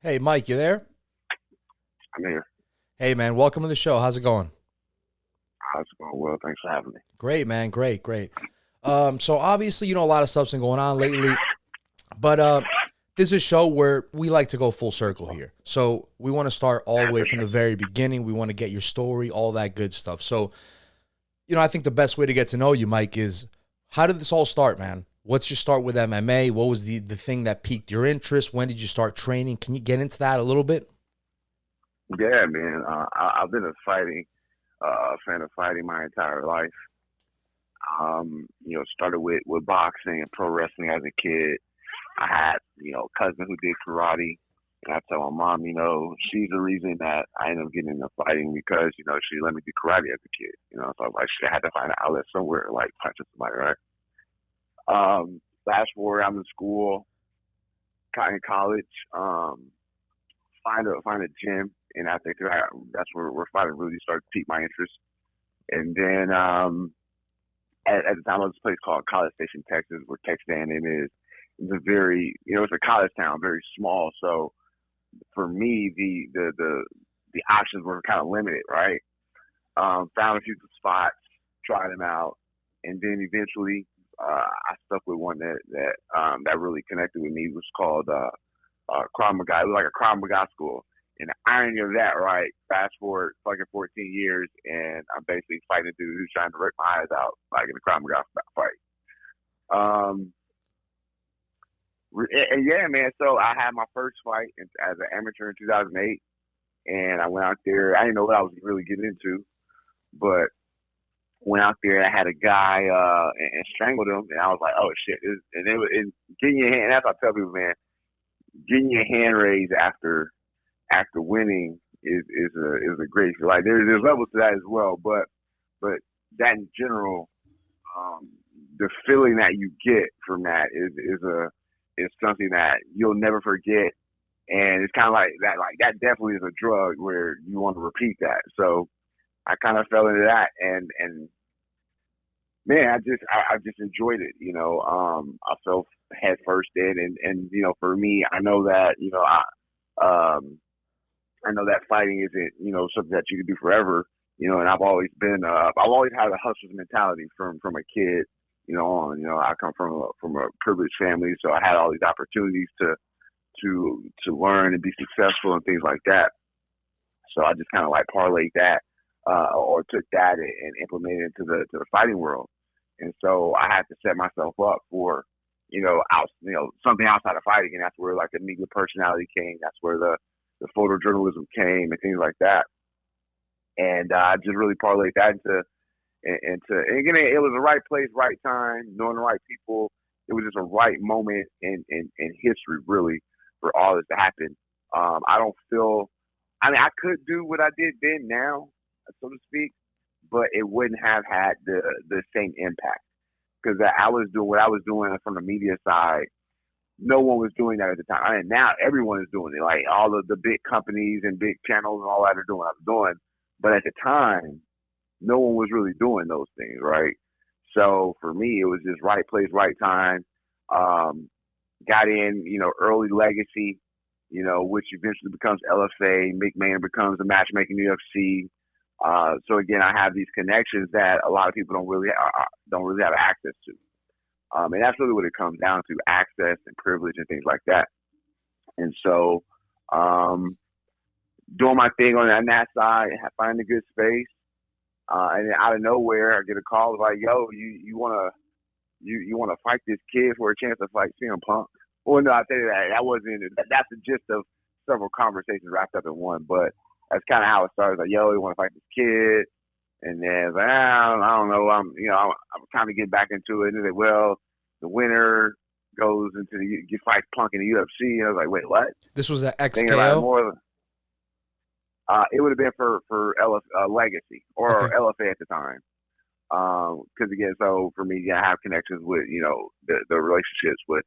Hey, Mike, you there? I'm here. Hey, man, welcome to the show. How's it going? How's it going? Well, thanks for having me. Great, man. Great, great. So obviously, a lot of stuff's been going on lately, but this is a show where we like to go full circle here. So we want to start all the way from the very beginning. We want to get your story, all that good stuff. So, I think the best way to get to know you, Mike, is how did this all start, man? What's your start with MMA? What was the thing that piqued your interest? When did you start training? Can you get into that a little bit? Yeah, man. I've been a fan of fighting my entire life. Started with boxing and pro wrestling as a kid. I had, a cousin who did karate. And I tell my mom, she's the reason that I ended up getting into fighting because, she let me do karate as a kid. So I was like, shit, I had to find an outlet somewhere, like punching somebody, right? Fast forward, I'm in school, in college, find a gym, and I think that's where fighting really started to pique my interest. And then at the time, I was a place called College Station, Texas, where Texas A&M is. It's a very, it's a college town, very small. So for me, the options were kind of limited, right? Found a few spots, tried them out, and then eventually I stuck with one that really connected with me. It was called Krav Maga. It was like a Krav Maga school. And the irony of that, right? Fast forward fucking 14 years, and I'm basically fighting a dude who's trying to rip my eyes out, like in a Krav Maga fight. And yeah, man. So I had my first fight as an amateur in 2008, and I went out there. I didn't know what I was really getting into, but went out there and I had a guy and strangled him, and I was like, oh shit! And getting your hand. That's what I tell people, man. Getting your hand raised after winning is a great feel. Like there's levels to that as well, but that in general, the feeling that you get from that is something that you'll never forget, and it's kind of like that. Like that definitely is a drug where you want to repeat that. So I kind of fell into that, and man, I just enjoyed it. I fell head first in, and for me, I know that I know that fighting isn't something that you can do forever. And I've always had a hustler's mentality from a kid. On. I come from a privileged family, so I had all these opportunities to learn and be successful and things like that. So I just kind of like parlayed that, or took that and implemented it to the fighting world. And so I had to set myself up for, something outside of fighting, and that's where like the media personality came. That's where the photojournalism came and things like that. And I just really parlayed that and again, it was the right place, right time, knowing the right people. It was just a right moment in history, really, for all this to happen. I don't feel, I could do what I did then now, so to speak, but it wouldn't have had the same impact because I was doing what I was doing from the media side. No one was doing that at the time. Now everyone is doing it. Like all of the big companies and big channels and all that are doing what I was doing. But at the time, no one was really doing those things, right? So for me, it was just right place, right time. Got in, early legacy, which eventually becomes LFA. Mick Maynard becomes a matchmaking UFC. So again, I have these connections that a lot of people don't really have access to. And that's really what it comes down to: access and privilege and things like that. And so, doing my thing on that side, finding a good space. And then out of nowhere, I get a call like, "Yo, you wanna fight this kid for a chance to fight CM Punk?" Well, no, I tell you that wasn't. That's the gist of several conversations wrapped up in one. But that's kind of how it started. Like, "Yo, you want to fight this kid?" And then it's like, I don't know. I'm trying to get back into it. And they're like, well, the winner goes into you fight Punk in the UFC. And I was like, wait, what? This was at Thinking about it XKO? more. It would have been for Legacy or Okay. LFA at the time. Because again, so for me, I have connections with the relationships with.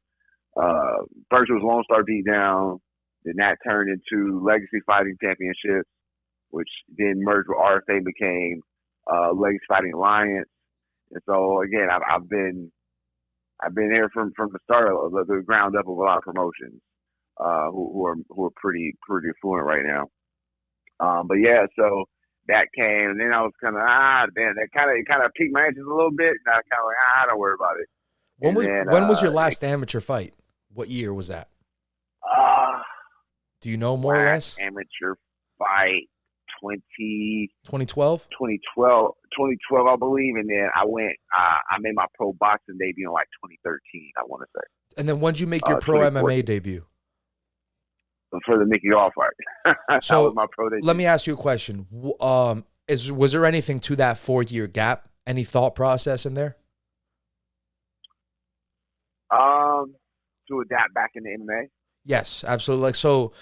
First it was Lone Star Beatdown, then that turned into Legacy Fighting Championships, which then merged with RFA, became Legacy Fighting Alliance. And so again, I've been here from the start of the ground up of a lot of promotions. who are pretty fluent right now. But yeah, so that came, and then I was kind of man, it kind of piqued my interest a little bit. And I kind of like don't worry about it. When was your last amateur fight? What year was that? Do you know more or less? Amateur fight 2012, 2012, I believe, and then I made my pro boxing debut in like 2013, I want to say. And then when did you make your pro MMA debut? For the Mickey Gall fight. So that was my pro debut. Let me ask you a question. Was there anything to that 4-year gap? Any thought process in there? To adapt back into MMA. Yes, absolutely. Like, so,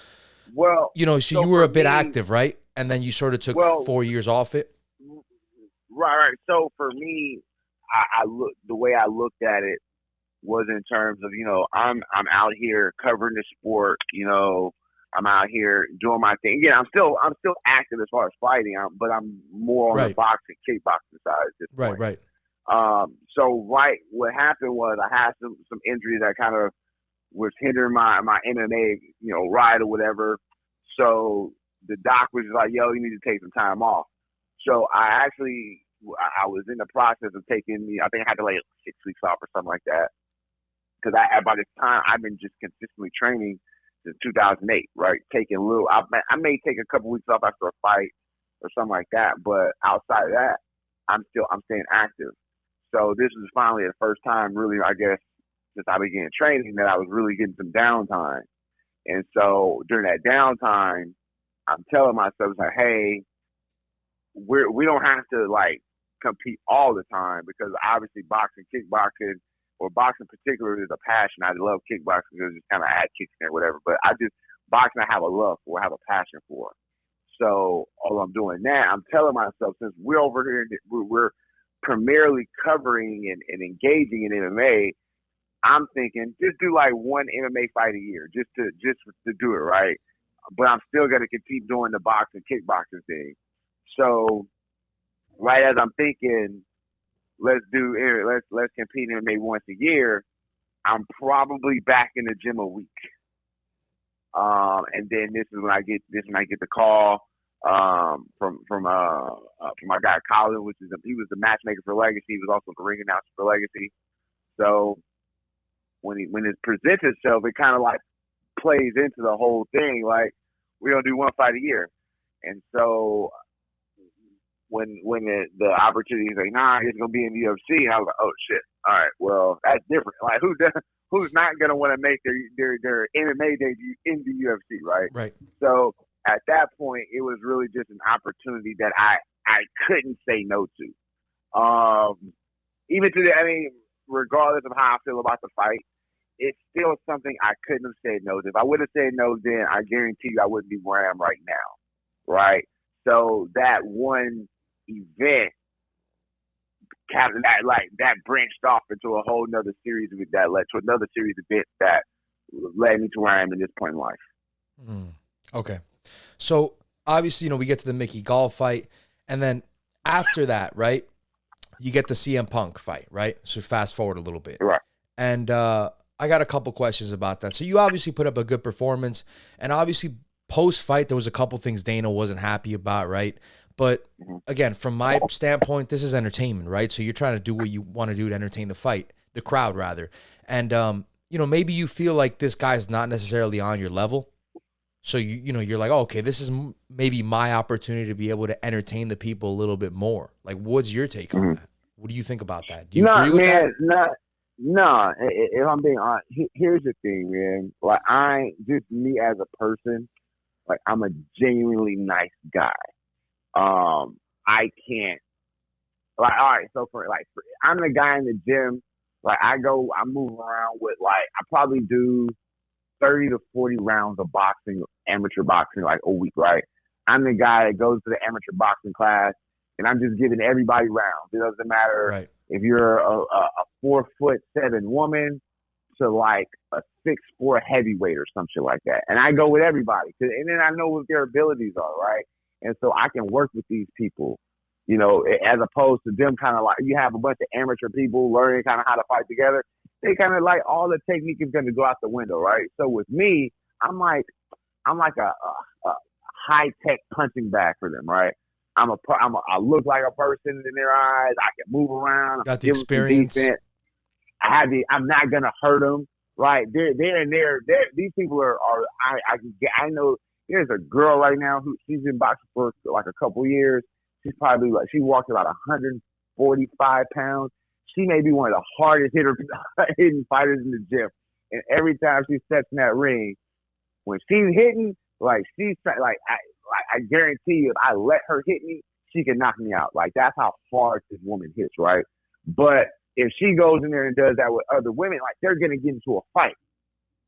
well, so you were a bit active, right? And then you sort of took 4 years off it. Right. So for me, the way I looked at it was in terms of, I'm out here covering the sport, I'm out here doing my thing. Yeah, I'm still active as far as fighting, but I'm more on the boxing, kickboxing side at this point. Right. What happened was I had some injuries that kind of was hindering my MMA, ride or whatever. So the doc was like, yo, you need to take some time off. So I was in the process of taking I think I had to 6 weeks off or something like that. Because by this time I've been just consistently training since 2008, right? Taking I may take a couple weeks off after a fight or something like that, but outside of that, I'm staying active. So this was finally the first time, really, I guess, since I began training, that I was really getting some downtime. And so during that downtime, I'm telling myself, like, hey, we don't have to compete all the time, because obviously boxing, kickboxing, or boxing in particular is a passion. I love kickboxing because it's kind of add kicks in there, whatever. But boxing I have a love for, I have a passion for. So all I'm doing now, I'm telling myself, since we're over here, we're primarily covering and engaging in MMA, I'm thinking just do one MMA fight a year, just to do it, right? But I'm still gonna keep doing the boxing, kickboxing thing. So right as I'm thinking, let's compete in MMA once a year, I'm probably back in the gym a week. And then this is when I get the call from my guy Colin, he was the matchmaker for Legacy. He was also the ring announcer for Legacy. So when it presents itself, it kind of plays into the whole thing. We're gonna do one fight a year, and so when the opportunity is nah, it's gonna be in the UFC, and I was like, oh shit, all right, well that's different. Who's not gonna want to make their MMA debut in the UFC, right? Right. So at that point, it was really just an opportunity that I couldn't say no to. Even today, regardless of how I feel about the fight, it's still something I couldn't have said no to. If I would have said no then, I guarantee you I wouldn't be where I am right now, right? So that one event, that branched off into a whole nother series of that led to another series of events that led me to where I am at this point in life. Okay. So obviously, we get to the Mickey Gall fight, and then after that, right, you get the CM Punk fight, right? So fast forward a little bit. Right. And I got a couple questions about that. So you obviously put up a good performance, and obviously post-fight, there was a couple things Dana wasn't happy about, right? But again, from my standpoint, this is entertainment, right? So you're trying to do what you want to do to entertain the crowd rather. And, maybe you feel like this guy's not necessarily on your level. So you're like, oh, okay, this is maybe my opportunity to be able to entertain the people a little bit more. What's your take on that? What do you think about that? Do you agree with that? No, if I'm being honest, here's the thing, man. Just me as a person, I'm a genuinely nice guy. I can't, all right, so I'm the guy in the gym, I move around with, I probably do 30 to 40 rounds of boxing, amateur boxing, a week, right? I'm the guy that goes to the amateur boxing class, and I'm just giving everybody rounds. It doesn't matter if you're a 4'7" woman to a 6'4" heavyweight or some shit like that. And I go with everybody, and then I know what their abilities are, right? And so I can work with these people, as opposed to them kind of you have a bunch of amateur people learning kind of how to fight together. They kind of all the technique is going to go out the window, right? So with me, I'm like a high tech punching bag for them, right? I look like a person in their eyes. I can move around. Got the Give them some experience. defense. I'm not gonna hurt them, right? These people I know. There's a girl right now she's been boxing for like a couple years. She's probably she walks about 145 pounds. She may be one of the hardest hitting fighters in the gym. And every time she steps in that ring, when she's hitting, like I guarantee you, if I let her hit me, she can knock me out. Like that's how hard this woman hits, right? But if she goes in there and does that with other women, like they're gonna get into a fight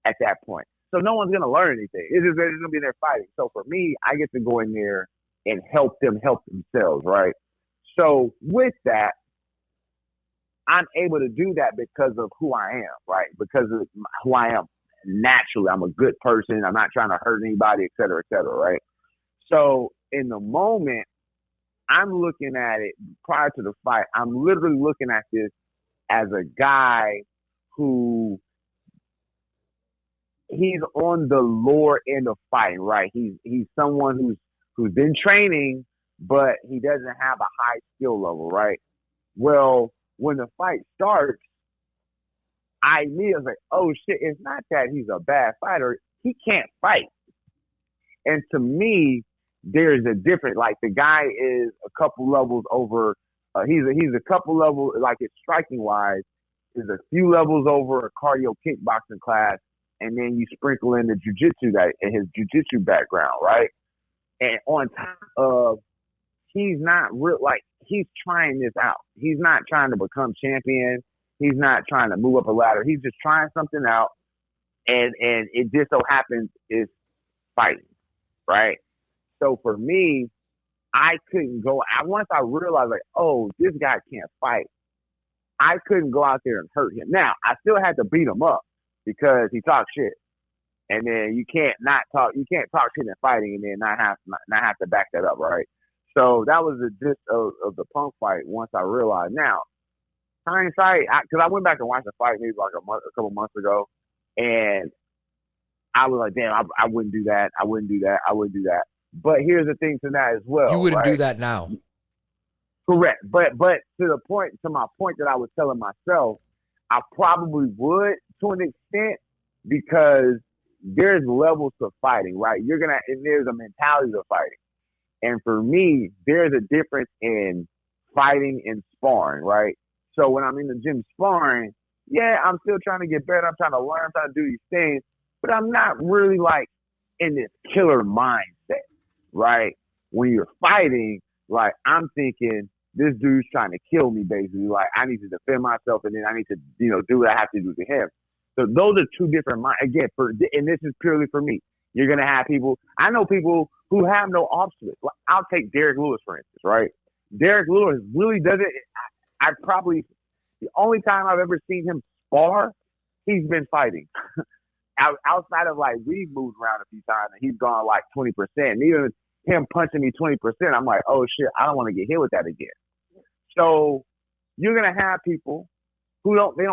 at that point. So no one's gonna learn anything. They're just gonna be there fighting. So for me, I get to go in there and help them help themselves, right? So with that, I'm able to do that because of who I am, right? Because of who I am naturally. I'm a good person. I'm not trying to hurt anybody, et cetera, right? So in the moment, I'm looking at it prior to the fight. I'm literally looking at this as a guy who he's on the lower end of fighting, right? He's someone who's been training, but he doesn't have a high skill level, right? Well, when the fight starts, I immediately was like, oh shit, it's not that he's a bad fighter. He can't fight. And to me, there's a difference. Like the guy is a couple levels over. He's a couple levels, like his striking wise, is a few levels over a cardio kickboxing class, and then you sprinkle in the jiu-jitsu and his jiu-jitsu background, right? And on top of, he's not real, like he's trying this out. He's not trying to become champion. He's not trying to move up a ladder. He's just trying something out, and it just so happens is fighting, right? So for me, I couldn't go. Once I realized, like, oh, this guy can't fight, I couldn't go out there and hurt him. Now, I still had to beat him up because he talked shit, and then you can't talk shit in fighting, and then not have to back that up, right? So that was the gist of the Punk fight. Once I realized, now hindsight, because I went back and watched the fight maybe like a couple months ago, and I was like, damn, I wouldn't do that. I wouldn't do that. But here's the thing to that as well. You wouldn't right? do that now. Correct. But to my point that I was telling myself, I probably would to an extent, because there's levels to fighting, right? And there's a mentality to fighting. And for me, there's a difference in fighting and sparring, right? So when I'm in the gym sparring, yeah, I'm still trying to get better. I'm trying to learn, I'm trying to do these things, but I'm not really like in this killer mindset, right? When you're fighting, like I'm thinking this dude's trying to kill me, basically. Like I need to defend myself, and then I need to, do what I have to do to him. So those are two different minds. Again, and this is purely for me. You're gonna have people. I know people who have no off switch. Like, I'll take Derek Lewis for instance, right? Derek Lewis really doesn't. I probably the only time I've ever seen him spar, he's been fighting. Outside of like we've moved around a few times and he's gone like 20%. Even him punching me 20%, I'm like, oh shit, I don't want to get hit with that again. So you're gonna have people who they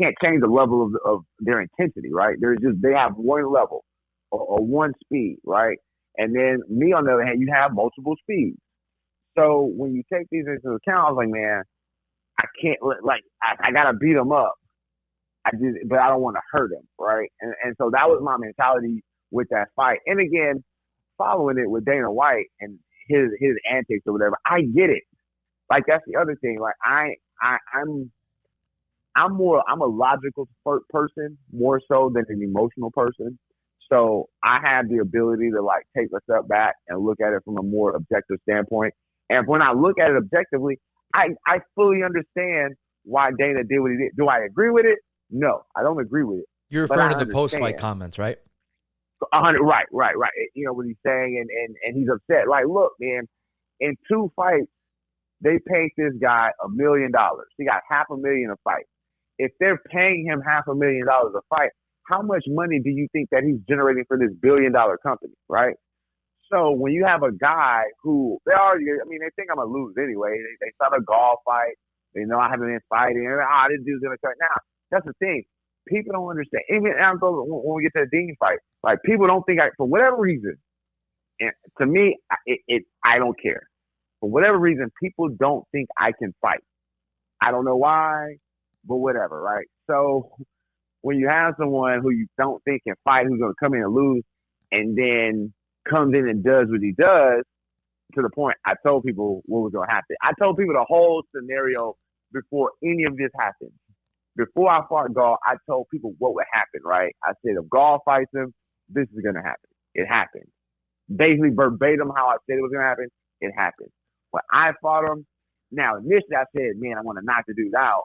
can't change the level of their intensity, right? They have one level or one speed, right? And then me on the other hand, you have multiple speeds. So when you take these into account, I was like, man, I can't I gotta beat him up. But I don't want to hurt him, right? And so that was my mentality with that fight. And again, following it with Dana White and his antics or whatever, I get it. Like that's the other thing. Like I'm a logical person more so than an emotional person. So I have the ability to like take a step back and look at it from a more objective standpoint. And when I look at it objectively, I fully understand why Dana did what he did. Do I agree with it? No, I don't agree with it. You're referring to the post-fight comments, right? 100, right. You know what he's saying, and he's upset. Like, look, man, in 2 fights, they paid this guy $1 million. He got $500,000 a fight. If they're paying him $500,000 a fight, how much money do you think that he's generating for this $1 billion company, right? So when you have a guy who they think I'm gonna lose anyway. They start a golf fight. They know I haven't been fighting. This dude's gonna cut. Now that's the thing. people don't understand. Even when we get to the Dean fight, like people don't think for whatever reason. And to me, I don't care. For whatever reason, people don't think I can fight. I don't know why, but whatever, right? So when you have someone who you don't think can fight, who's going to come in and lose, and then comes in and does what he does, to the point I told people what was going to happen. I told people the whole scenario before any of this happened. Before I fought Gall, I told people what would happen, right? I said, if Gall fights him, this is going to happen. It happened. Basically verbatim how I said it was going to happen, it happened. When I fought him, now initially I said, man, I want to knock the dude out,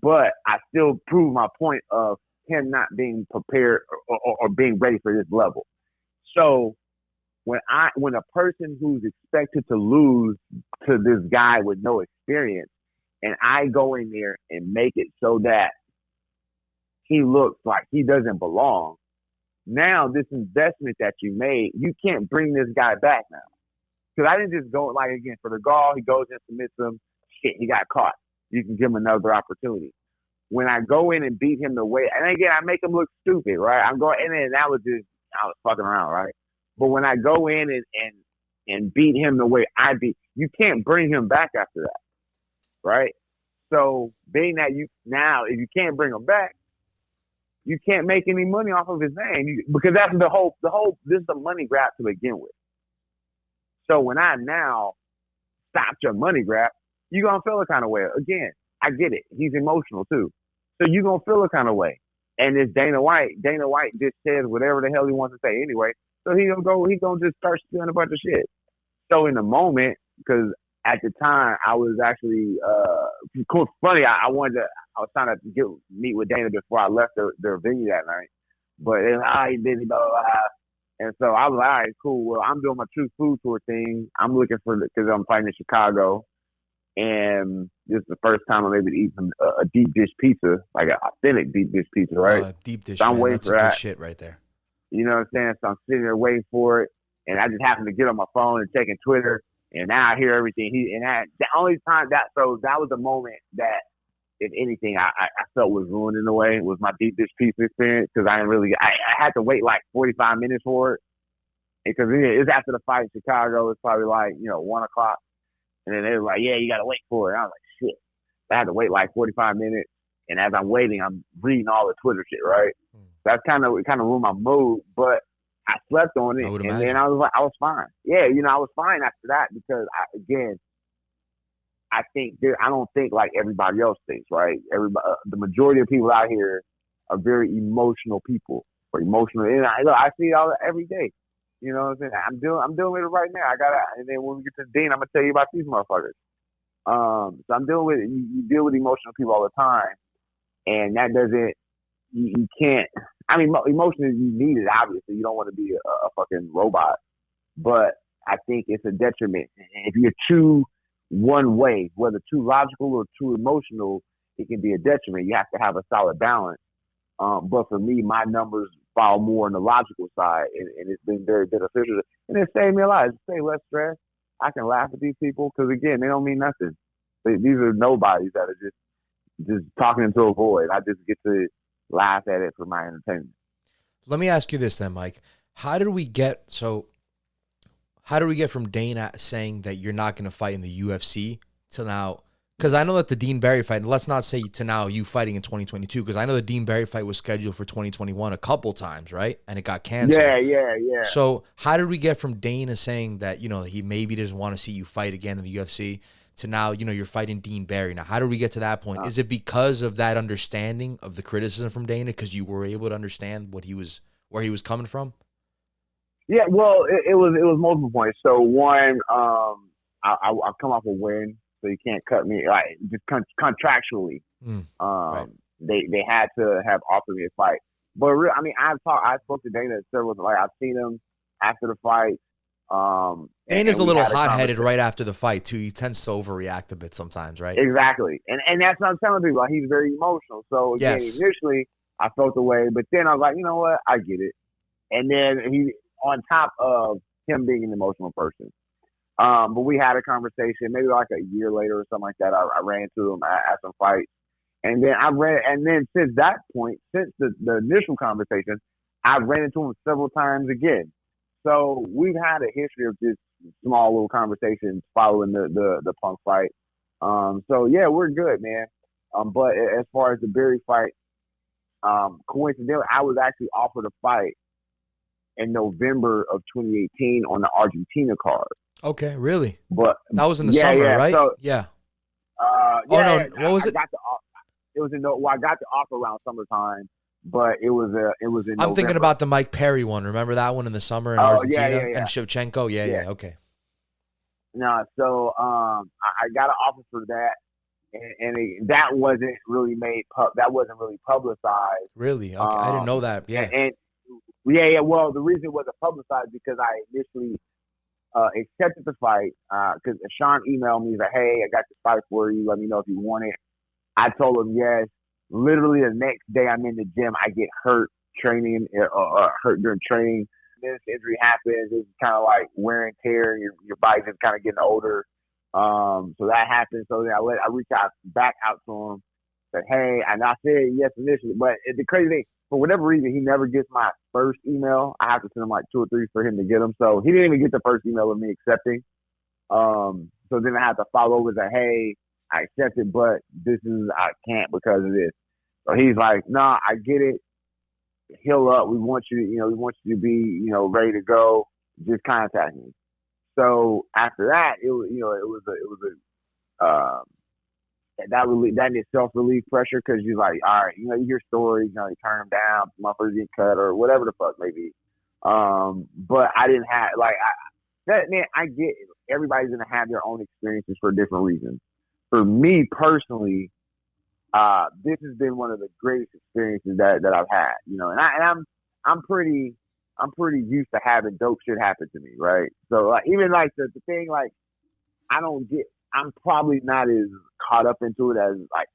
but I still proved my point of him not being prepared or being ready for this level. So when a person who's expected to lose to this guy with no experience, and I go in there and make it so that he looks like he doesn't belong, now this investment that you made, you can't bring this guy back now. Because I didn't just go, like, again, for the Gall, he goes and submits him. Shit, he got caught. You can give him another opportunity. When I go in and beat him the way, and again, I make him look stupid, right? I'm going in and I was fucking around, right? But when I go in and beat him the way I beat, you can't bring him back after that, right? So being that if you can't bring him back, you can't make any money off of his name because that's the whole. This is a money grab to begin with. So when I now stopped your money grab, you're gonna feel a kind of way. Again, I get it. He's emotional too, so you're gonna feel a kind of way. And this Dana White just says whatever the hell he wants to say anyway. So he's gonna just start spilling a bunch of shit. So in the moment, because at the time I was actually funny. I was trying to meet with Dana before I left their venue that night, but he busy, blah, blah, blah. And so I was like, all right, cool. Well, I'm doing my True Food Tour thing. I'm looking because I'm fighting in Chicago, and this is the first time I'm able to eat a deep dish pizza, like an authentic deep dish pizza, right? Deep dish, so I'm man, waiting that's for some that. good shit right there. You know what I'm saying? So I'm sitting there waiting for it, and I just happened to get on my phone and checking Twitter, and now I hear everything. The only time that was the moment that, if anything, I felt was ruined in a way, was my deep dish pizza experience, because I had to wait like 45 minutes for it, because it's after the fight in Chicago. It's probably like 1 o'clock, and then they were like, yeah, you gotta wait for it. And I was like, shit. I had to wait like 45 minutes, and as I'm waiting, I'm reading all the Twitter shit, right? That's kind of ruined my mood, but I slept on it, and then I was fine. Yeah, I was fine after that, because I don't think like everybody else thinks, right? The majority of people out here are very emotional people, or emotional, and I see it every day. You know what I'm saying? I'm dealing with it right now. And then when we get to the Dean, I'm gonna tell you about these motherfuckers. So I'm dealing with it. You deal with emotional people all the time, and that doesn't. You can't. I mean, emotionally you need it. Obviously, you don't want to be a fucking robot, but I think it's a detriment if you're too one way, whether too logical or too emotional. It can be a detriment. You have to have a solid balance. But for me, my numbers fall more on the logical side, and it's been very beneficial. And it saved me a lot. It saved less stress. I can laugh at these people because, again, they don't mean nothing. These are nobodies that are just talking into a void. I just get to laugh at it for my entertainment. Let me ask you this then, Mike. How did we get from Dana saying that you're not going to fight in the UFC to now? Because I know that the Dean Barry fight, let's not say to now you fighting in 2022, because I know the Dean Barry fight was scheduled for 2021 a couple times, right? And it got canceled. Yeah. So how did we get from Dana saying that, he maybe doesn't want to see you fight again in the UFC to now, you're fighting Dean Barry? Now, how did we get to that point? Is it because of that understanding of the criticism from Dana, because you were able to understand where he was coming from? Yeah, well, it was multiple points. So one, I've come off a win. So you can't cut me, like, just contractually. Right. They had to have offered me a fight. But I spoke to Dana several times. Like, I've seen him after the fight. Dana's a little hot-headed right after the fight too. He tends to overreact a bit sometimes, right? Exactly, and that's what I'm telling people. Like, he's very emotional. So again, initially I felt the way, but then I was like, you know what, I get it. And then he, on top of him being an emotional person. But we had a conversation maybe like a year later or something like that. I ran into him at some fights, And then since that point, since the initial conversation, I've ran into him several times again. So we've had a history of just small little conversations following the Punk fight. So yeah, we're good, man. But as far as the Barry fight, coincidentally, I was actually offered a fight in November of 2018 on the Argentina card. Okay, really? But that was in the summer, right? So, yeah. No, what was it? It was I got the offer around summertime, but it was in I'm November. thinking about the Mike Perry one. Remember that one in the summer in Argentina? And Shevchenko? Yeah, okay. No, so I got an offer for that, and that wasn't really publicized. Really? Okay, I didn't know that. Yeah. And well, the reason it wasn't publicized because I initially accepted the fight because Sean emailed me, he's like, hey, I got this fight for you. Let me know if you want it. I told him yes. Literally the next day I'm in the gym, I get hurt training, hurt during training. This injury happens. It's kind of like wear and tear. Your body's just kind of getting older. So that happened. So then I reached back out to him, said, hey, and I said yes initially. But the crazy thing, for whatever reason, he never gets my first email. I have to send him like 2 or 3 for him to get them. So he didn't even get the first email of me accepting. So then I had to follow over and say, hey, I accepted, but I can't because of this. So he's like, nah, I get it. Heal up. We want you to be, ready to go. Just contact me. So after that, that in itself relieved pressure because you're like, all right, you hear stories, you turn them down, motherfuckers get cut or whatever the fuck maybe. But I didn't have I get it. Everybody's gonna have their own experiences for different reasons. For me personally, this has been one of the greatest experiences that I've had, and I'm pretty used to having dope shit happen to me, right? So like, even like the thing, like I'm probably not as caught up into it as like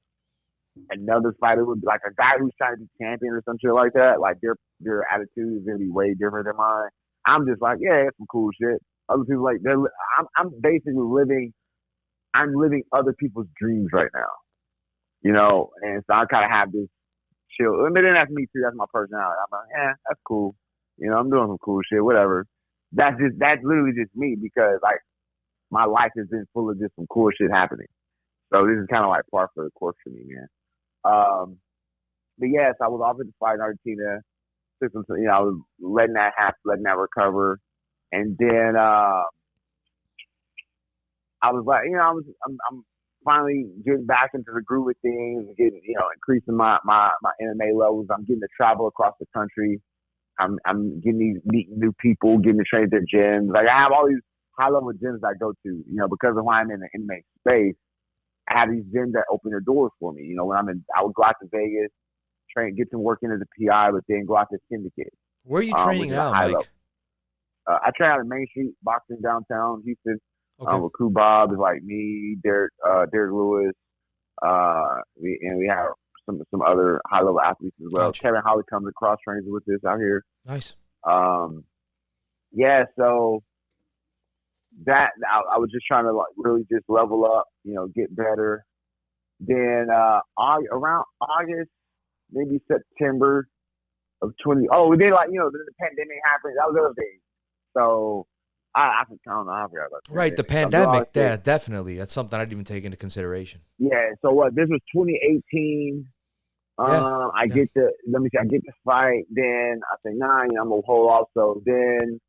another fighter would be, like a guy who's trying to be champion or some shit like that. Like their attitude is gonna be way different than mine. I'm just like, yeah, it's some cool shit. Other people like I'm basically living other people's dreams right now, and so I kind of have this chill. But then that's me too. That's my personality. I'm like, that's cool. I'm doing some cool shit, whatever. That's literally just me because like my life has been full of just some cool shit happening. So this is kind of like par for the course for me, man. But yes, I was offered to fight in Argentina. Took some, I was letting that happen, letting that recover, and then I was like, I'm finally getting back into the groove of things, getting, increasing my MMA levels. I'm getting to travel across the country. I'm meeting new people, getting to train at their gyms. Like I have all these high level gyms I go to, because of why I'm in the MMA space. I have these gyms that open their doors for me. When I would go out to Vegas, train, get some work in as a PI, but then go out to syndicate. Where are you training now, Mike? I train out in Main Street Boxing downtown Houston. Okay. With Crew Bob is like me, Derek Lewis, and we have some other high level athletes as well. Gotcha. Kevin Holly comes across trains with us out here. Nice. Yeah. So that I was just trying to like really just level up, get better. Then around August, maybe September of 20. Oh, we did like then the pandemic happened. That was the other thing. So I don't know. I forgot about that. Right, the pandemic. Yeah, definitely. That's something I didn't even take into consideration. Yeah. So this was 2018. I get the fight. Then I say, nah, I'm gonna hold off. So then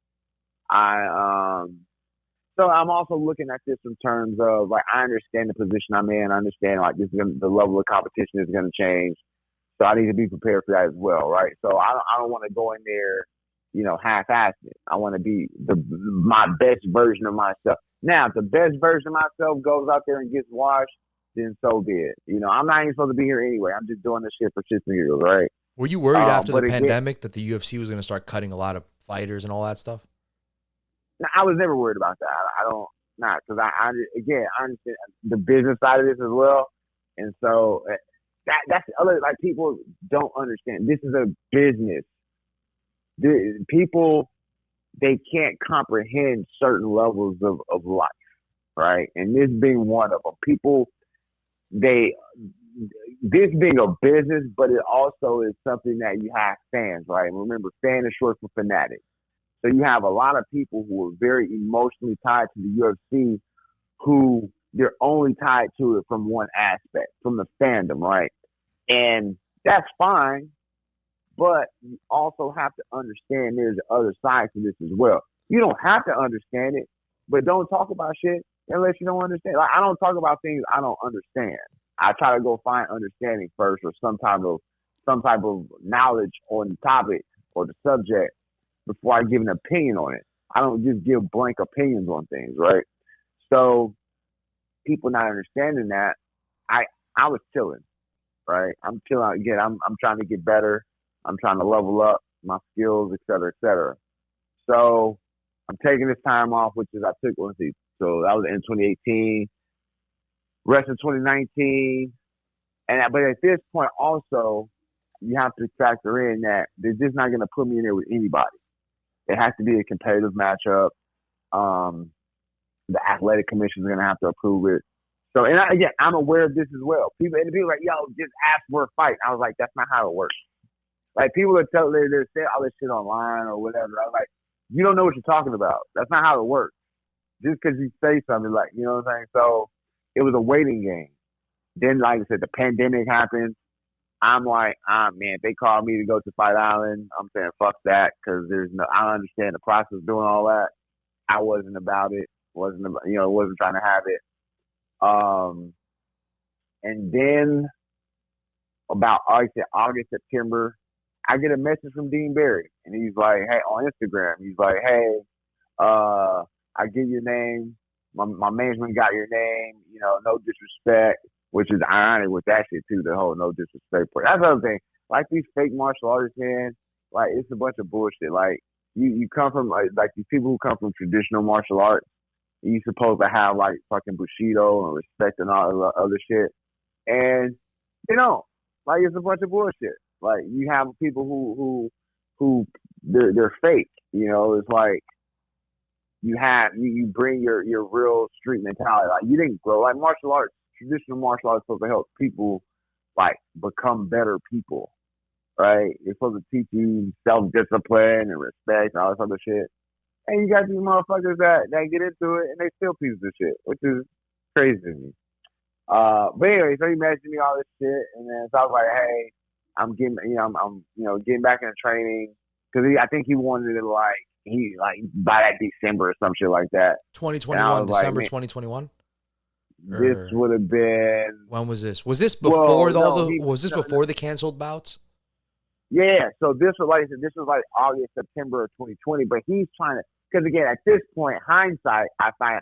so I'm also looking at this in terms of like I understand the position I'm in. I understand like the level of competition is gonna change. So I need to be prepared for that as well, right? So I don't want to go in there, half-assed it. I want to be my best version of myself. Now, if the best version of myself goes out there and gets washed, then so be it. I'm not even supposed to be here anyway. I'm just doing this shit for shits and giggles, right? Were you worried after the pandemic that the UFC was going to start cutting a lot of fighters and all that stuff? No, I was never worried about that. Because I understand the business side of this as well. And so that's the other, like, people don't understand. This is a business. People, they can't comprehend certain levels of life, right? And this being one of them. People, this being a business, but it also is something that you have fans, right? And remember, fan is short for fanatic. So you have a lot of people who are very emotionally tied to the UFC who they're only tied to it from one aspect, from the fandom, right? And that's fine, but you also have to understand there's the other side to this as well. You don't have to understand it, but don't talk about shit unless you don't understand. Like, I don't talk about things I don't understand. I try to go find understanding first, or some type of knowledge on the topic or the subject before I give an opinion on it. I don't just give blank opinions on things, right? So people not understanding that, I was chilling, right? I'm chilling again. I'm trying to get better. I'm trying to level up my skills, et cetera, et cetera. So I'm taking this time off, which is I took, let's see, so that was in 2018, rest of 2019. But at this point also, you have to factor in that they're just not going to put me in there with anybody. It has to be a competitive matchup. The athletic commission is going to have to approve it. So, and again, I'm aware of this as well. People are like, yo, just ask for a fight. I was like, that's not how it works. Like, people are they're saying all this shit online or whatever. I was like, you don't know what you're talking about. That's not how it works. Just because you say something, like, you know what I'm saying? So it was a waiting game. Then, like I said, the pandemic happened. I'm like, man, if they called me to go to Fight Island, I'm saying fuck that, because I don't understand the process of doing all that. I wasn't about it. Wasn't trying to have it. And then about August, September, I get a message from Dean Barry, and he's like, hey, on Instagram, he's like, hey, I give your name. My management got your name. You know, no disrespect, which is ironic with that shit too. The whole no disrespect part. That's the other thing. Like, these fake martial artists, man. Like, it's a bunch of bullshit. Like, you come from like these people who come from traditional martial arts. You supposed to have like fucking Bushido and respect and all the other shit, and they don't. Like, it's a bunch of bullshit. Like, you have people who they're fake. You know, it's like you bring your real street mentality. Like, you didn't grow like martial arts. Traditional martial arts is supposed to help people like become better people, right? It's supposed to teach you self-discipline and respect and all this other shit. And you got these motherfuckers that get into it and they still pieces of shit, which is crazy to me. But anyway, so he messaged me all this shit, and then so I was like, hey, I'm getting back into training, because I think he wanted to by that December or some shit like that. 2021, December 2021. This would have been, when was this? Was this before before the canceled bouts? Yeah. So this was like August, September of 2020. But he's trying to, because again, at this point, hindsight, I find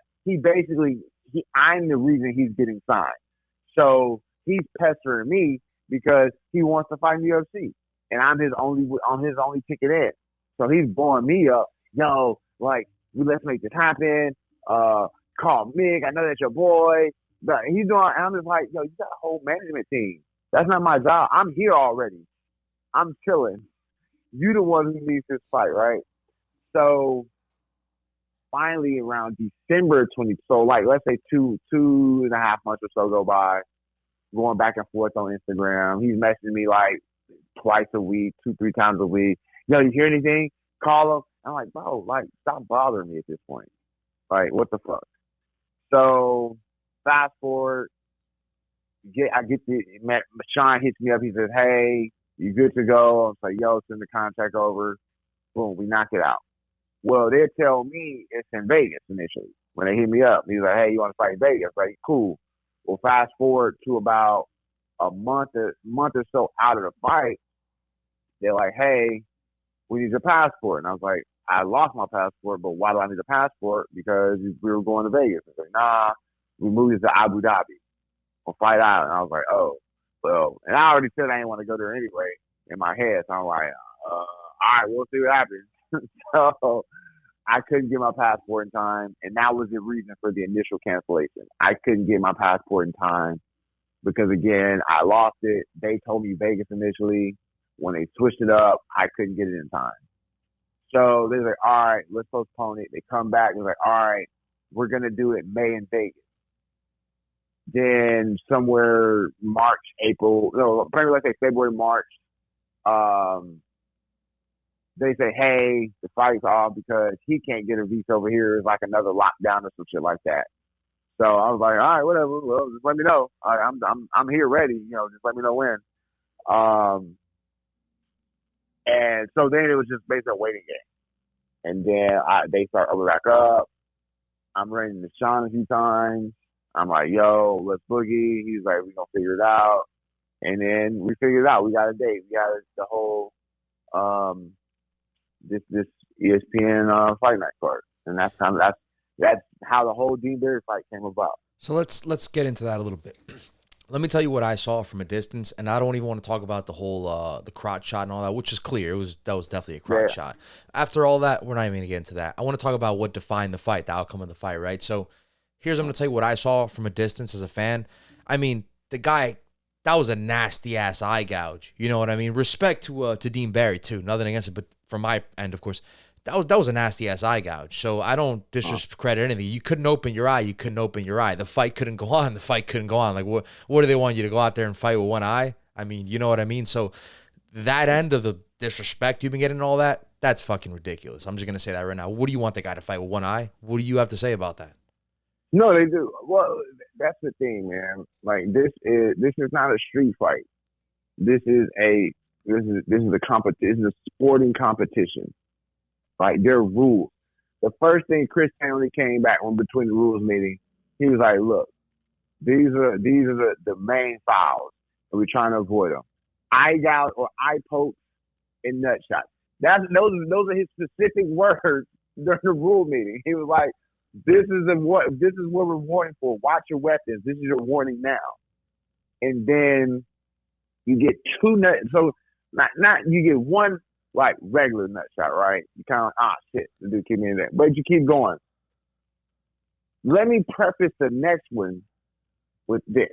I'm the reason he's getting signed. So he's pestering me because he wants to fight in the UFC, and I'm his only ticket in. So he's blowing me up, yo, like, let's make this happen. Call Mick. I know that's your boy. But he's doing, and I'm just like, yo, you got a whole management team. That's not my job. I'm here already. I'm chilling. You the one who needs this fight, right? So finally, around December 20, so like, let's say two and a half months or so go by, going back and forth on Instagram. He's messaging me like twice a week, 2-3 times a week. Yo, you hear anything? Call him. I'm like, bro, like, stop bothering me at this point. Like, what the fuck? So fast forward, Sean hits me up. He says, hey, you good to go? I'm like, yo, send the contract over. Boom, we knock it out. Well, they tell me it's in Vegas initially. When they hit me up, he's like, hey, you want to fight in Vegas? Like, cool. Well, fast forward to about a month or so out of the fight, they're like, hey, we need your passport. And I was like, I lost my passport, but why do I need a passport? Because we were going to Vegas. I was like, nah, we moved to Abu Dhabi on Fight Island. I was like, oh, well, and I already said I didn't want to go there anyway in my head. So I'm like, all right, we'll see what happens. So I couldn't get my passport in time, and that was the reason for the initial cancellation. I couldn't get my passport in time because, again, I lost it. They told me Vegas initially. When they switched it up, I couldn't get it in time. So they're like, all right, let's postpone it. They come back. They're like, all right, we're going to do it May in Vegas. Then somewhere March, April, no, probably let's say February, March, um, they say, hey, the fight's off because he can't get a visa over here. It's like another lockdown or some shit like that. So I was like, all right, whatever. Well, just let me know. I'm here ready. Just let me know when. Um, and so then it was just basically a waiting game. And then they start opening back up. I'm running to Sean a few times. I'm like, yo, let's boogie. He's like, we're going to figure it out. And then we figured it out. We got a date. We got the whole this ESPN fight night card. And that's how the whole Dean Barry fight came about. So let's get into that a little bit. Let me tell you what I saw from a distance, and I don't even want to talk about the whole the crotch shot and all that, which is clear. That was definitely a crotch shot. After all that, we're not even going to get into that. I want to talk about what defined the fight, the outcome of the fight, right? So I'm going to tell you what I saw from a distance as a fan. I mean, the guy, that was a nasty-ass eye gouge. You know what I mean? Respect to Dean Barry, too. Nothing against it, but from my end, of course, that was a nasty-ass eye gouge. So I don't discredit anything. You couldn't open your eye. You couldn't open your eye. The fight couldn't go on. The fight couldn't go on. Like, what do they want you to go out there and fight with one eye? I mean, you know what I mean? So that end of the disrespect you've been getting and all that, that's fucking ridiculous. I'm just going to say that right now. What do you want the guy to fight with one eye? What do you have to say about that? No, they do. Well, that's the thing, man. Like, this is not a street fight. This is a sporting competition. Like, there are rules. The first thing Chris Stanley came back on between the rules meeting, he was like, look, these are the main fouls, and we're trying to avoid them. Eye gouge or eye pokes and nut shots. Those are his specific words during the rule meeting. He was like, this is what we're warning for. Watch your weapons. This is your warning now. And then you get two nut. So not you get one like regular nut shot, right? You kind of shit, the dude keep me in there, but you keep going. Let me preface the next one with this,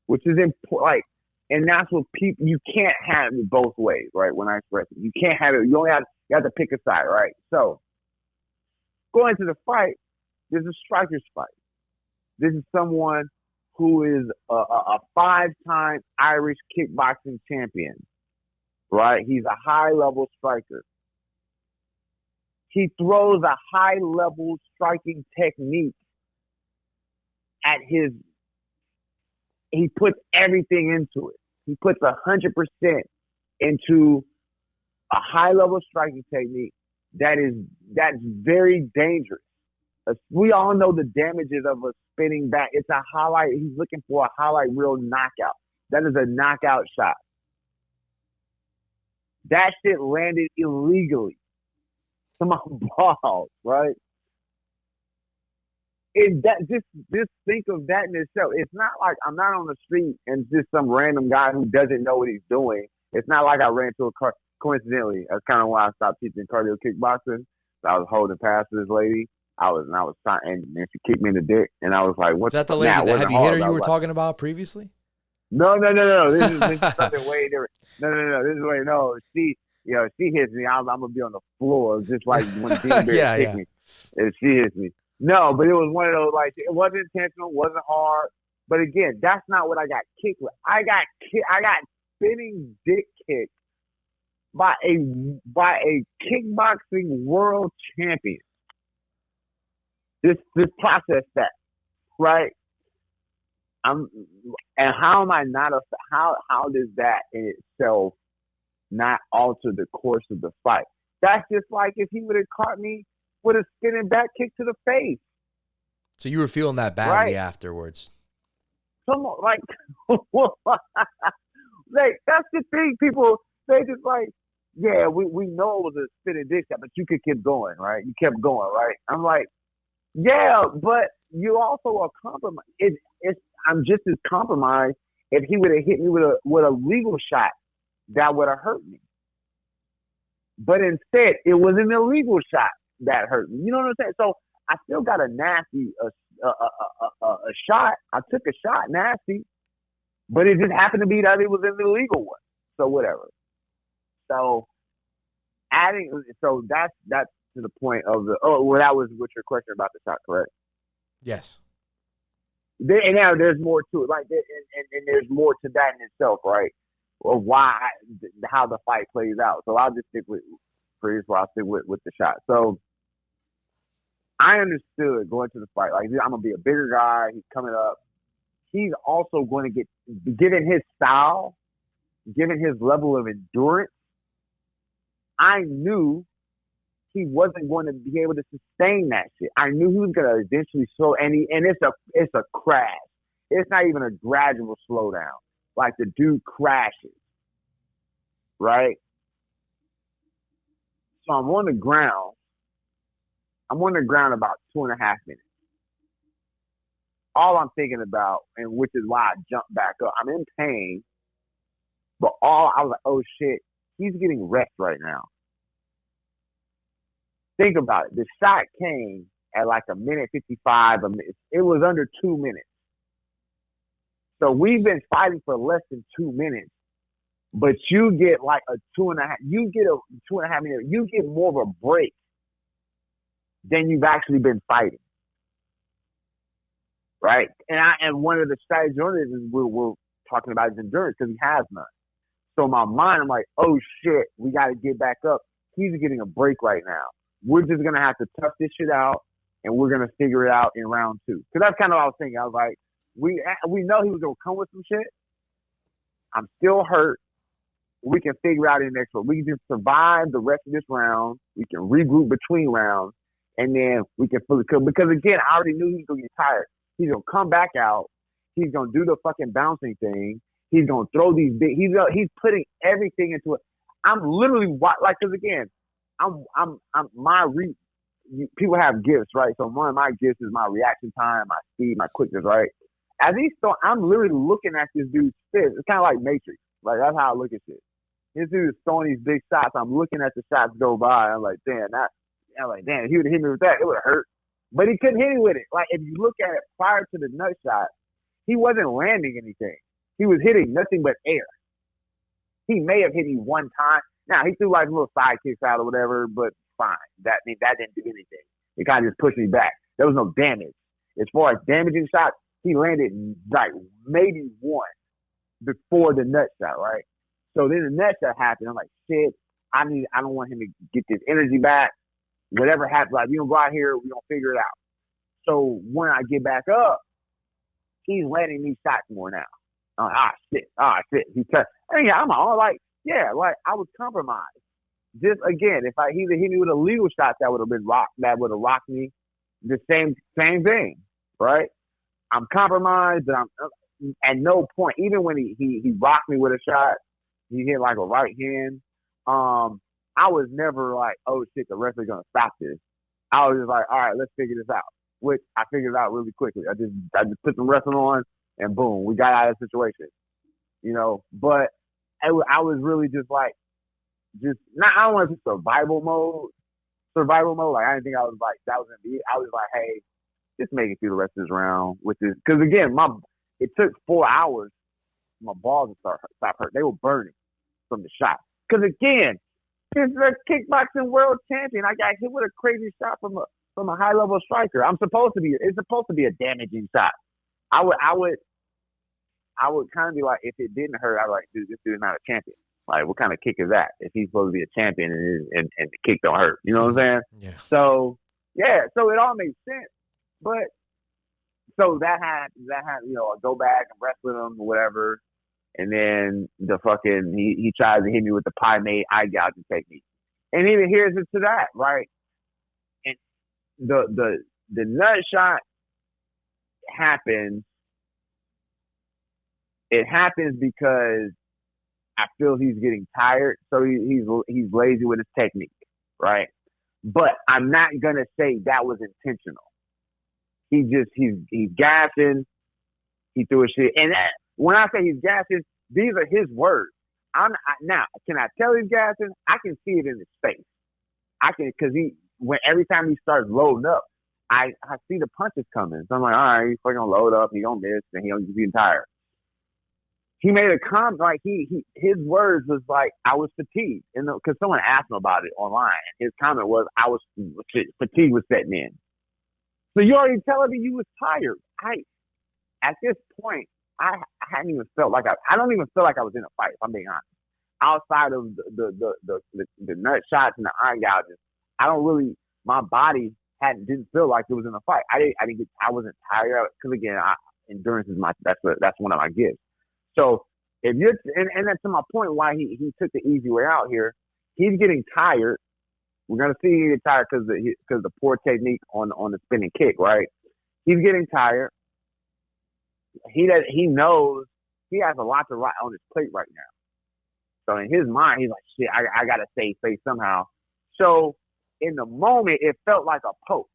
which is important. Like, and that's what people, you can't have it both ways, right? When I express it, you can't have it. You have to pick a side, right? So going to the fight, there's a striker's fight. This is someone who is a 5-time Irish kickboxing champion, right? He's a high-level striker. He throws a high-level striking technique at he puts everything into it. He puts 100% into a high-level striking technique that's very dangerous. We all know the damages of a spinning back. It's a highlight. He's looking for a highlight reel knockout. That is a knockout shot. That shit landed illegally to my balls, right? Just think of that in itself. It's not like I'm not on the street and just some random guy who doesn't know what he's doing. It's not like I ran to a car. Coincidentally, that's kind of why I stopped teaching cardio kickboxing. I was holding past to this lady. I was trying, and she kicked me in the dick, and I was like, "What's that? The lady, the heavy hitter you were talking about previously?" No. This is something way different. No. This is way no. She hits me. I'm gonna be on the floor just like when Dean Barry hit me, and she hits me. No, but it was one of those, like, it wasn't intentional, wasn't hard. But again, that's not what I got kicked with. I got spinning dick kicked by a kickboxing world champion. This process that, right? And how am I not how does that in itself not alter the course of the fight? That's just like if he would have caught me with a spinning back kick to the face. So you were feeling that badly afterwards. Come on, like that's the thing. People, they just like, yeah, we know it was a spinning dick shot, but you could keep going, right? You kept going, right? I'm like, yeah, but you also are compromised. I'm just as compromised if he would have hit me with a legal shot that would have hurt me. But instead, it was an illegal shot that hurt me. You know what I'm saying? So I still got a nasty shot. I took a shot, nasty, but it just happened to be that it was an illegal one. So whatever. So that's to the point of that was what your question about the shot, correct? Yes. And now there's more to it, like, and there's more to that in itself, right? Or why, how the fight plays out. So I'll just stick with, for this, I'll stick with the shot. So I understood going to the fight, like, I'm gonna be a bigger guy. He's coming up. He's also going to get, given his style, given his level of endurance, I knew he wasn't going to be able to sustain that shit. I knew he was going to eventually slow, and it's a crash. It's not even a gradual slowdown. Like, the dude crashes, right? So I'm on the ground. I'm on the ground about 2.5 minutes. All I'm thinking about, and which is why I jumped back up, I'm in pain, but I was like, oh shit, he's getting wrecked right now. Think about it. The shot came at like 1:55. It was under 2 minutes. So we've been fighting for less than 2 minutes, but you get like a 2.5. You get a 2.5 minute. You get more of a break than you've actually been fighting, right? And one of the strategies on this is we're talking about his endurance because he has none. So in my mind, I'm like, oh shit, we got to get back up. He's getting a break right now. We're just going to have to tough this shit out, and we're going to figure it out in round 2. Because that's kind of what I was thinking. I was like, we know he was going to come with some shit. I'm still hurt. We can figure out in the next one. We can just survive the rest of this round. We can regroup between rounds, and then we can fully cook. Because, again, I already knew he was going to get tired. He's going to come back out. He's going to do the fucking bouncing thing. He's going to throw these big – he's putting everything into it. I'm literally – like, because, again, people have gifts, right? So one of my gifts is my reaction time, my speed, my quickness, right? As he's throwing, I'm literally looking at this dude's fist. It's kind of like Matrix. Like, that's how I look at shit. This dude is throwing these big shots. I'm looking at the shots go by. I'm like, damn, if he would have hit me with that, it would have hurt. But he couldn't hit me with it. Like, if you look at it prior to the nut shot, he wasn't landing anything. He was hitting nothing but air. He may have hit me one time. Now, he threw like little side kicks out or whatever, but fine. That didn't do anything. It kind of just pushed me back. There was no damage. As far as damaging shots, he landed like maybe one before the nut shot, right? So then the nut shot happened. I'm like, shit, I don't want him to get this energy back. Whatever happens, like, we gonna go out here, we gonna figure it out. So when I get back up, he's landing these shots more now. I'm like, shit. He touched. Yeah, I'm all like, yeah, like, I was compromised. Just, again, if he either hit me with a legal shot that would have rocked me, the same thing, right? I'm compromised, but I'm at no point, even when he rocked me with a shot, he hit like a right hand. I was never like, oh shit, the referee's gonna stop this. I was just like, all right, let's figure this out. Which I figured out really quickly. I just put some wrestling on, and boom, we got out of the situation. You know, but I was really just like, I don't want to say survival mode. Like, I didn't think I was like, that was gonna be it. I was like, hey, just make it through the rest of this round with this. Because again, it took 4 hours for my balls to stop hurting. They were burning from the shot. Because again, this is a kickboxing world champion. I got hit with a crazy shot from a high level striker. It's supposed to be a damaging shot. I would kind of be like, if it didn't hurt, I'd be like, dude, this dude's not a champion. Like, what kind of kick is that? If he's supposed to be a champion and the kick don't hurt, you know what I'm saying? Yeah. So it all makes sense. But so that had you know, I go back and wrestle him or whatever, and then he tries to hit me with the pie made eye gouging technique, and even here's it to that, right? And the nut shot happens. It happens because I feel he's getting tired, so he's lazy with his technique, right? But I'm not gonna say that was intentional. He's gassing. He threw a shit, and when I say he's gassing, these are his words. Now, can I tell he's gassing? I can see it in his face. I can, because every time he starts loading up, I see the punches coming. So I'm like, all right, he's fucking gonna load up. He gonna miss, and he gonna be tired. He made a comment, like his words was like, I was fatigued, because someone asked him about it online. His comment was, fatigue was setting in. So you already telling me you was tired. at this point, I hadn't even felt like I don't even feel like I was in a fight, if I'm being honest. Outside of the nut shots and the eye gouges, I don't really, my body didn't feel like it was in a fight. I wasn't tired, because again, endurance is that's one of my gifts. So if you're, and that's to my point why he took the easy way out here. He's getting tired. We're gonna see he get tired because the poor technique on the spinning kick, right? He's getting tired. He knows he has a lot to write on his plate right now. So in his mind, he's like, shit, I gotta save face somehow. So in the moment, it felt like a poke,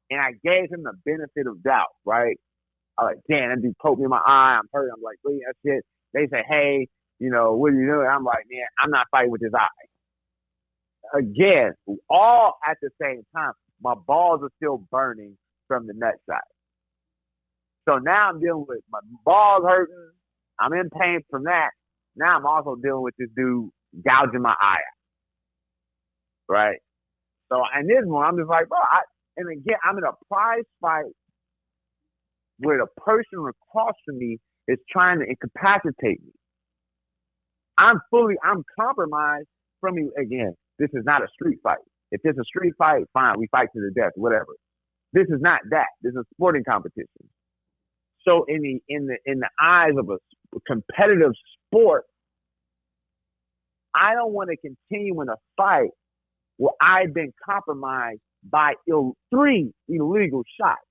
and I gave him the benefit of doubt, right? I'm like, damn, that dude poked me in my eye. I'm hurt. I'm like, look at that shit. They say, hey, what are you doing? I'm like, man, I'm not fighting with his eye. Again, all at the same time, my balls are still burning from the nut shot. So now I'm dealing with my balls hurting. I'm in pain from that. Now I'm also dealing with this dude gouging my eye out. Right? So in this one, I'm just like, bro, and again, I'm in a prize fight where the person across from me is trying to incapacitate me. I'm compromised from you. Again, this is not a street fight. If it's a street fight, fine, we fight to the death, whatever. This is not that. This is a sporting competition. So in the eyes of a competitive sport, I don't want to continue in a fight where I've been compromised by 3 illegal shots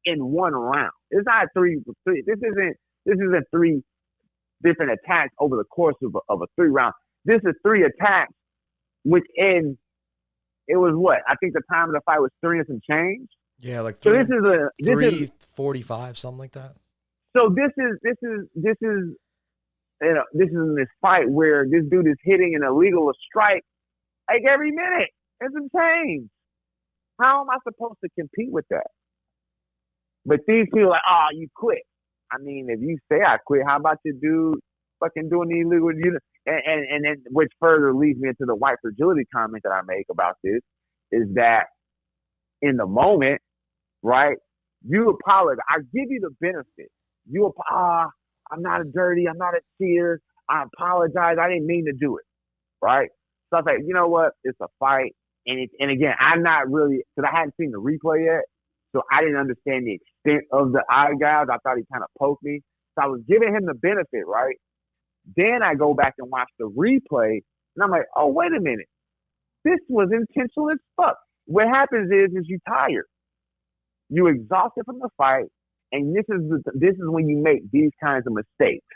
in one round. It's not three. This isn't 3 different attacks over the course of a 3 round. This is 3 attacks, which it was what? I think the time of the fight was 3 and some change. Yeah, like so 3:45, something like that. So this is in this fight where this dude is hitting an illegal strike like every minute. It's some change. How am I supposed to compete with that? But these people are like, oh, you quit. I mean, if you say I quit, how about your dude fucking doing the illegal? And then, which further leads me into the white fragility comment that I make about this, is that in the moment, right, you apologize. I give you the benefit. I'm not a dirty. I'm not a cheater. I apologize. I didn't mean to do it, right? So I was like, you know what? It's a fight. And again, I'm not really, because I hadn't seen the replay yet. So I didn't understand the extent of the eye gouge. I thought he kind of poked me. So I was giving him the benefit, right? Then I go back and watch the replay, and I'm like, oh, wait a minute. This was intentional as fuck. What happens is you're tired. You're exhausted from the fight, and this is when you make these kinds of mistakes,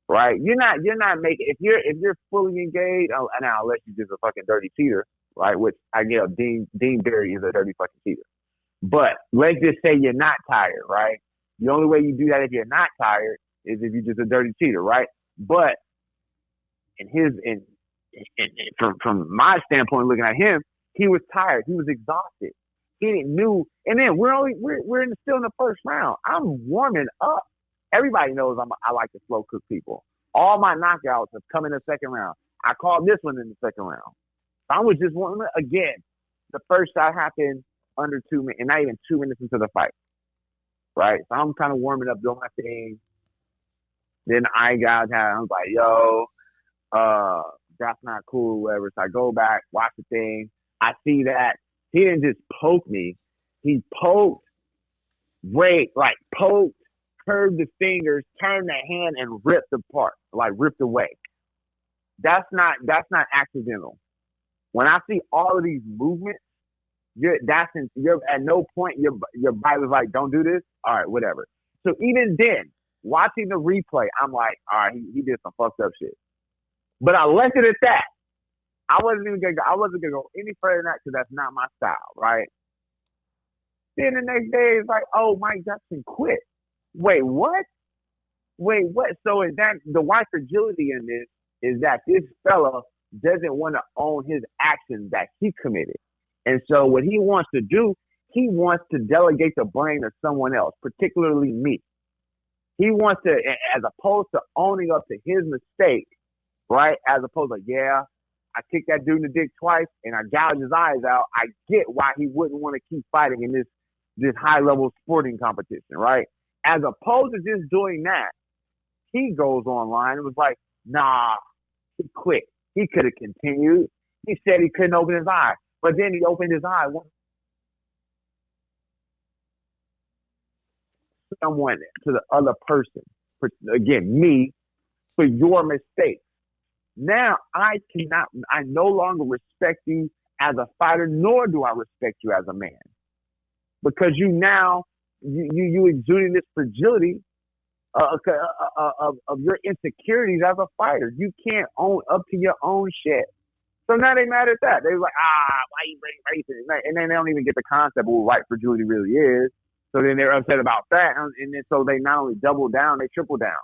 right? You're not making, if you're fully engaged, now unless you're just a fucking dirty cheater, right? Which I get, Dean Berry is a dirty fucking cheater. But let's just say you're not tired, right? The only way you do that if you're not tired is if you're just a dirty cheater, right? But from my standpoint, looking at him, he was tired. He was exhausted. He didn't knew. And then we're still in the first round. I'm warming up. Everybody knows I like to slow cook people. All my knockouts have come in the second round. I called this one in the second round. I was just warming up. Again, the first shot happened under 2 minutes, and not even 2 minutes into the fight, right? So I'm kind of warming up, doing my thing. Then I got I was like, yo, that's not cool, whatever. So I go back, watch the thing. I see that he didn't just poke me. He poked, curved the fingers, turned the hand, and ripped apart, like ripped away. That's not accidental. When I see all of these movements, you're at no point your body was like, don't do this. All right, whatever. So even then, watching the replay, I'm like, all right, he did some fucked up shit. But I left it at that. I wasn't gonna go any further than that because that's not my style, right? Then the next day it's like, oh, Mike Jackson quit. Wait, what? So is that the white fragility in this is that this fella doesn't want to own his actions that he committed. And so what he wants to do, he wants to delegate the blame to someone else, particularly me. He wants to, as opposed to owning up to his mistake, right? As opposed to, yeah, I kicked that dude in the dick twice and I gouged his eyes out. I get why he wouldn't want to keep fighting in this high-level sporting competition, right? As opposed to just doing that, he goes online and was like, nah, he quit. He could have continued. He said he couldn't open his eye. But then he opened his eye. Someone to the other person, again, me, for your mistakes. Now I no longer respect you as a fighter, nor do I respect you as a man. Because you exuding this fragility of your insecurities as a fighter. You can't own up to your own shit. So now they mad at that. They're like, why you bring race? And then they don't even get the concept of what white fragility really is. So then they're upset about that. And then so they not only double down, they triple down.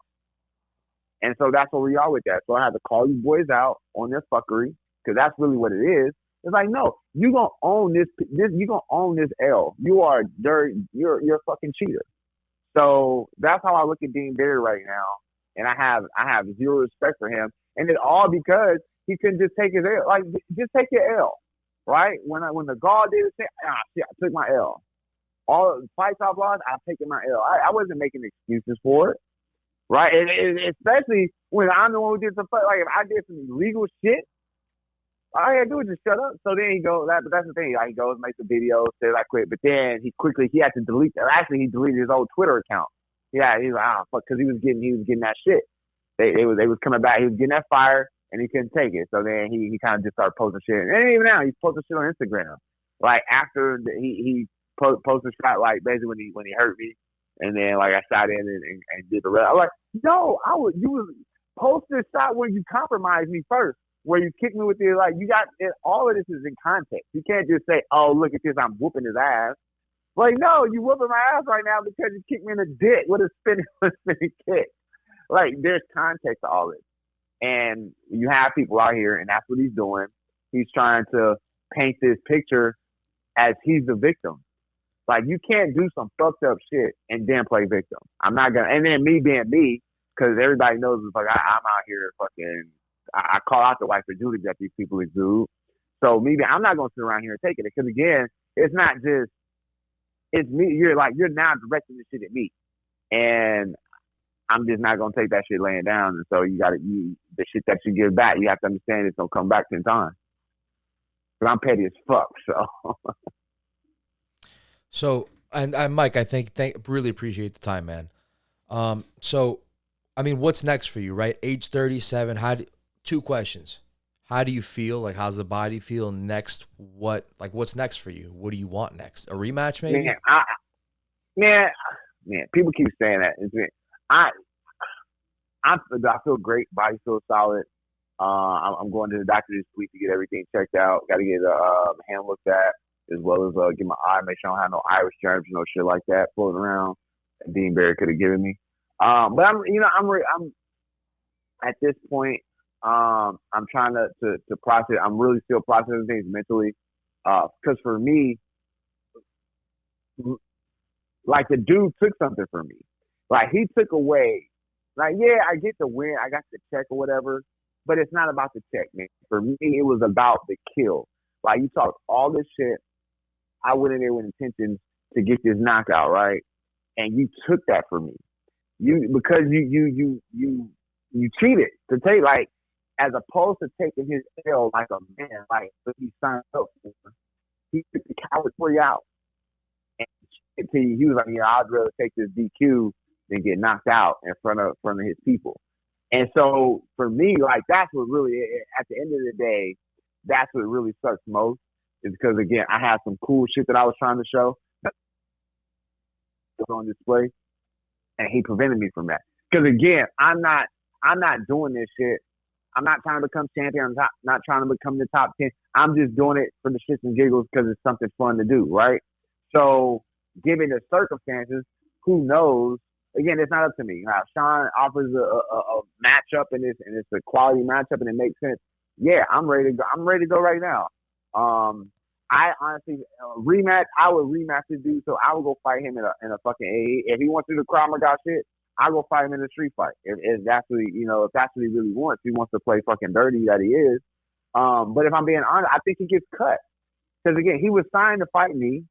And so that's where we are with that. So I have to call you boys out on this fuckery, because that's really what it is. It's like, no, you're going to own this. You're going to own this L. You are dirty. You're a fucking cheater. So that's how I look at Dean Barry right now. And I have zero respect for him. And it's all because he couldn't just take his L. Like, just take your L, right? When the guard did it, shit, I took my L. All fights I've lost, I've taken my L. I wasn't making excuses for it, right? And especially when I'm the one who did some fight. Like, if I did some illegal shit, all I had to do was just shut up. So then he goes, but that's the thing. Like, he goes, makes a video, says I quit. But then he had to delete that. Actually, he deleted his old Twitter account. Yeah, he's like, fuck, because he was getting that shit. They was coming back. He was getting that fire, and he couldn't take it. So then he kind of just started posting shit. And even now, he's posting shit on Instagram. Like, after he posted shot, like, basically when he hurt me, and then like I shot in and did the rest. I'm like, no, you was post this shot where you compromised me first, where you kicked me with the, like, you got it, all of this is in context. You can't just say, oh, look at this, I'm whooping his ass. Like, no, you whooping my ass right now because you kicked me in the dick with a spinning kick. Like, there's context to all this. And you have people out here, and that's what he's doing. He's trying to paint this picture as he's the victim. Like, you can't do some fucked up shit and then play victim. I'm not gonna. And then me being me, because everybody knows it's like I'm out here fucking. I call out the white fragility that these people exude. So maybe I'm not gonna sit around here and take it, because again, it's not just it's me. You're now directing this shit at me, and I'm just not gonna take that shit laying down. And so the shit that you give back, you have to understand it's gonna come back 10 times. But I'm petty as fuck, so. So, and Mike, I really appreciate the time, man. So, I mean, what's next for you, right? Age 37, two questions. How do you feel? Like, how's the body feel next? What's next for you? What do you want next? A rematch, maybe? Man, people keep saying that. I feel great. Body feels solid. I'm going to the doctor this week to get everything checked out. Got to get a hand looked at, as well as get my eye, make sure I don't have no iris germs, no shit like that floating around. And Dean Barry could have given me. But I'm at this point. I'm trying to process. I'm really still processing things mentally, because for me, like, the dude took something from me. Like, he took away. Like, yeah, I get the win, I got the check or whatever, but it's not about the check, man. For me, it was about the kill. Like, you talk all this shit. I went in there with intentions to get this knockout, right? And you took that from me. Because you cheated to take, like, as opposed to taking his L like a man, like what he signed up for. He took the coward for you out. And he was like, I'd rather take this DQ than get knocked out in front of his people. And so for me, like, that's what really, at the end of the day, that's what really sucks most, is because, again, I had some cool shit that I was trying to show on display, and he prevented me from that. Because, again, I'm not doing this shit. I'm not trying to become champion. I'm not trying to become the top 10. I'm just doing it for the shits and giggles because it's something fun to do, right? So, given the circumstances, who knows? Again, it's not up to me. Now, Sean offers a matchup, and it's a quality matchup, and it makes sense. Yeah, I'm ready to go. I'm ready to go right now. I honestly rematch. I would rematch this dude, so I would go fight him in a fucking AA. If he wants to do the Krav Maga shit, I go fight him in a street fight. If that's what if that's what he really wants. He wants to play fucking dirty, that he is. But if I'm being honest, I think he gets cut, because again, he was signed to fight me.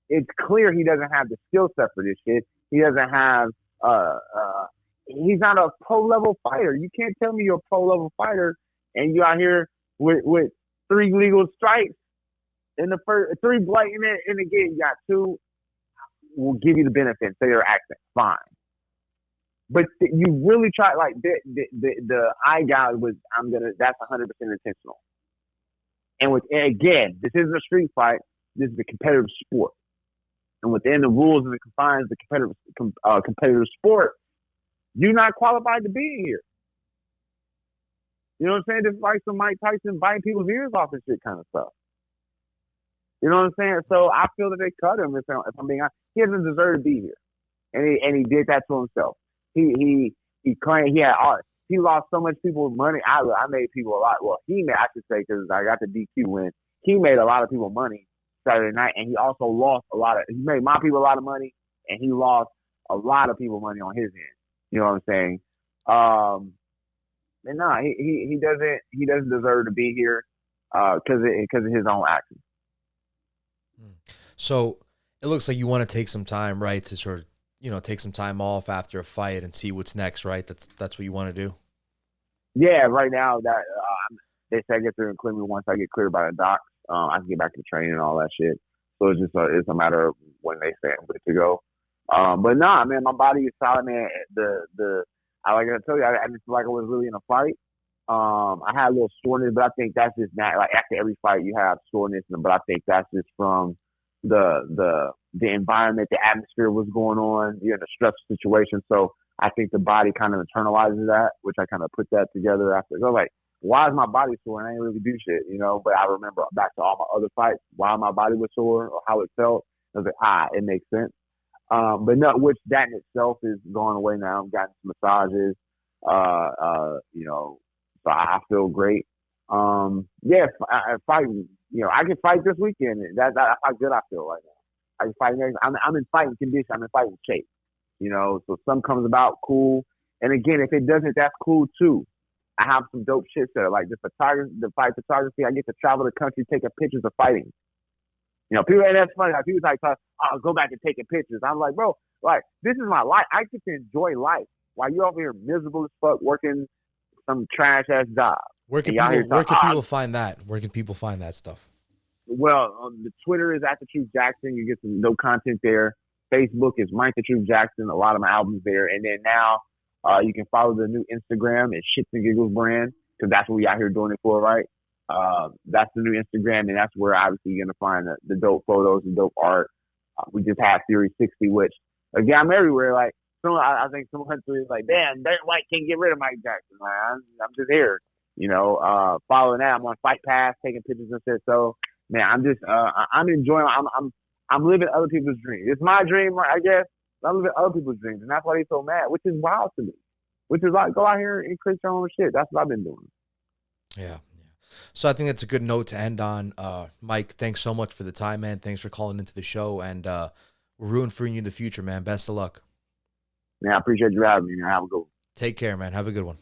It's clear he doesn't have the skill set for this shit. He doesn't have he's not a pro level fighter. You can't tell me you're a pro level fighter and you out here with 3 legal strikes in the first 3 blatant in the game. You got 2. Will give you the benefit. Say your accent, fine. But you really try like the eye gouge was. That's 100% intentional. And again, this isn't a street fight. This is a competitive sport. And within the rules and the confines of the competitive sport, you're not qualified to be here. You know what I'm saying? Just like some Mike Tyson biting people's ears off and shit kind of stuff. You know what I'm saying? So I feel that they cut him. If I'm being honest, he doesn't deserve to be here, and he did that to himself. He claimed he lost so much people's money. I made people a lot. Well, I should say, because I got the DQ win. He made a lot of people money Saturday night, and he also lost a lot of. He made my people a lot of money, and he lost a lot of people money on his end. You know what I'm saying? And no, he doesn't deserve to be here because of his own actions. So it looks like you want to take some time, right, to sort of, take some time off after a fight and see what's next, right? That's what you want to do. Yeah, right now that they say I get there and clear me once I get cleared by the docs. I can get back to training and all that shit. So it's just it's a matter of when they say I'm good to go. But nah, man, my body is solid, man. Like I told you, I just feel like I was really in a fight. I had a little soreness, but I think that's just not like after every fight you have soreness, but I think that's just from the environment, the atmosphere was going on. You're in a stressful situation, so I think the body kind of internalizes that, which I kind of put that together after. So like, why is my body sore? And I ain't really do shit, But I remember back to all my other fights, why my body was sore or how it felt. I was like, it makes sense. But no, which that in itself is going away now. I've gotten some massages, so I feel great. Fighting, I can fight this weekend. That's how good I feel right now. I can fight next. I'm in fighting condition. I'm in fighting shape. So something comes about, cool. And again, if it doesn't, that's cool too. I have some dope shit there, like the fight photography. I get to travel the country taking pictures of fighting. People, and that's funny. Like, people like, I'll go back and taking pictures. I'm like, bro, like, this is my life. I get to enjoy life while you're over here miserable as fuck working some trash ass job. Where can people find that? Where can people find that stuff? Well, the Twitter is @TheTruthJackson. You get some dope content there. Facebook is Mike the Truth Jackson. A lot of my albums there. And then now you can follow the new Instagram. It's Shits and Giggles brand, because that's what we out here doing it for, right? That's the new Instagram, and that's where obviously you're gonna find the dope photos and dope art. We just had Fury 60, which again I'm everywhere. Like I think someone is like, damn, Derek White can't get rid of Mike Jackson. Like, I'm just here, following that. I'm on Fight Pass, taking pictures and shit. So man, I'm just I'm enjoying. I'm living other people's dreams. It's my dream, I guess. I'm living other people's dreams, and that's why they're so mad, which is wild to me. Which is like, go out here and create your own shit. That's what I've been doing. Yeah. So I think that's a good note to end on. Mike, thanks so much for the time, man. Thanks for calling into the show, and we're rooting for you in the future, man. Best of luck. Man, I appreciate you having me. Have a good one. Take care, man. Have a good one.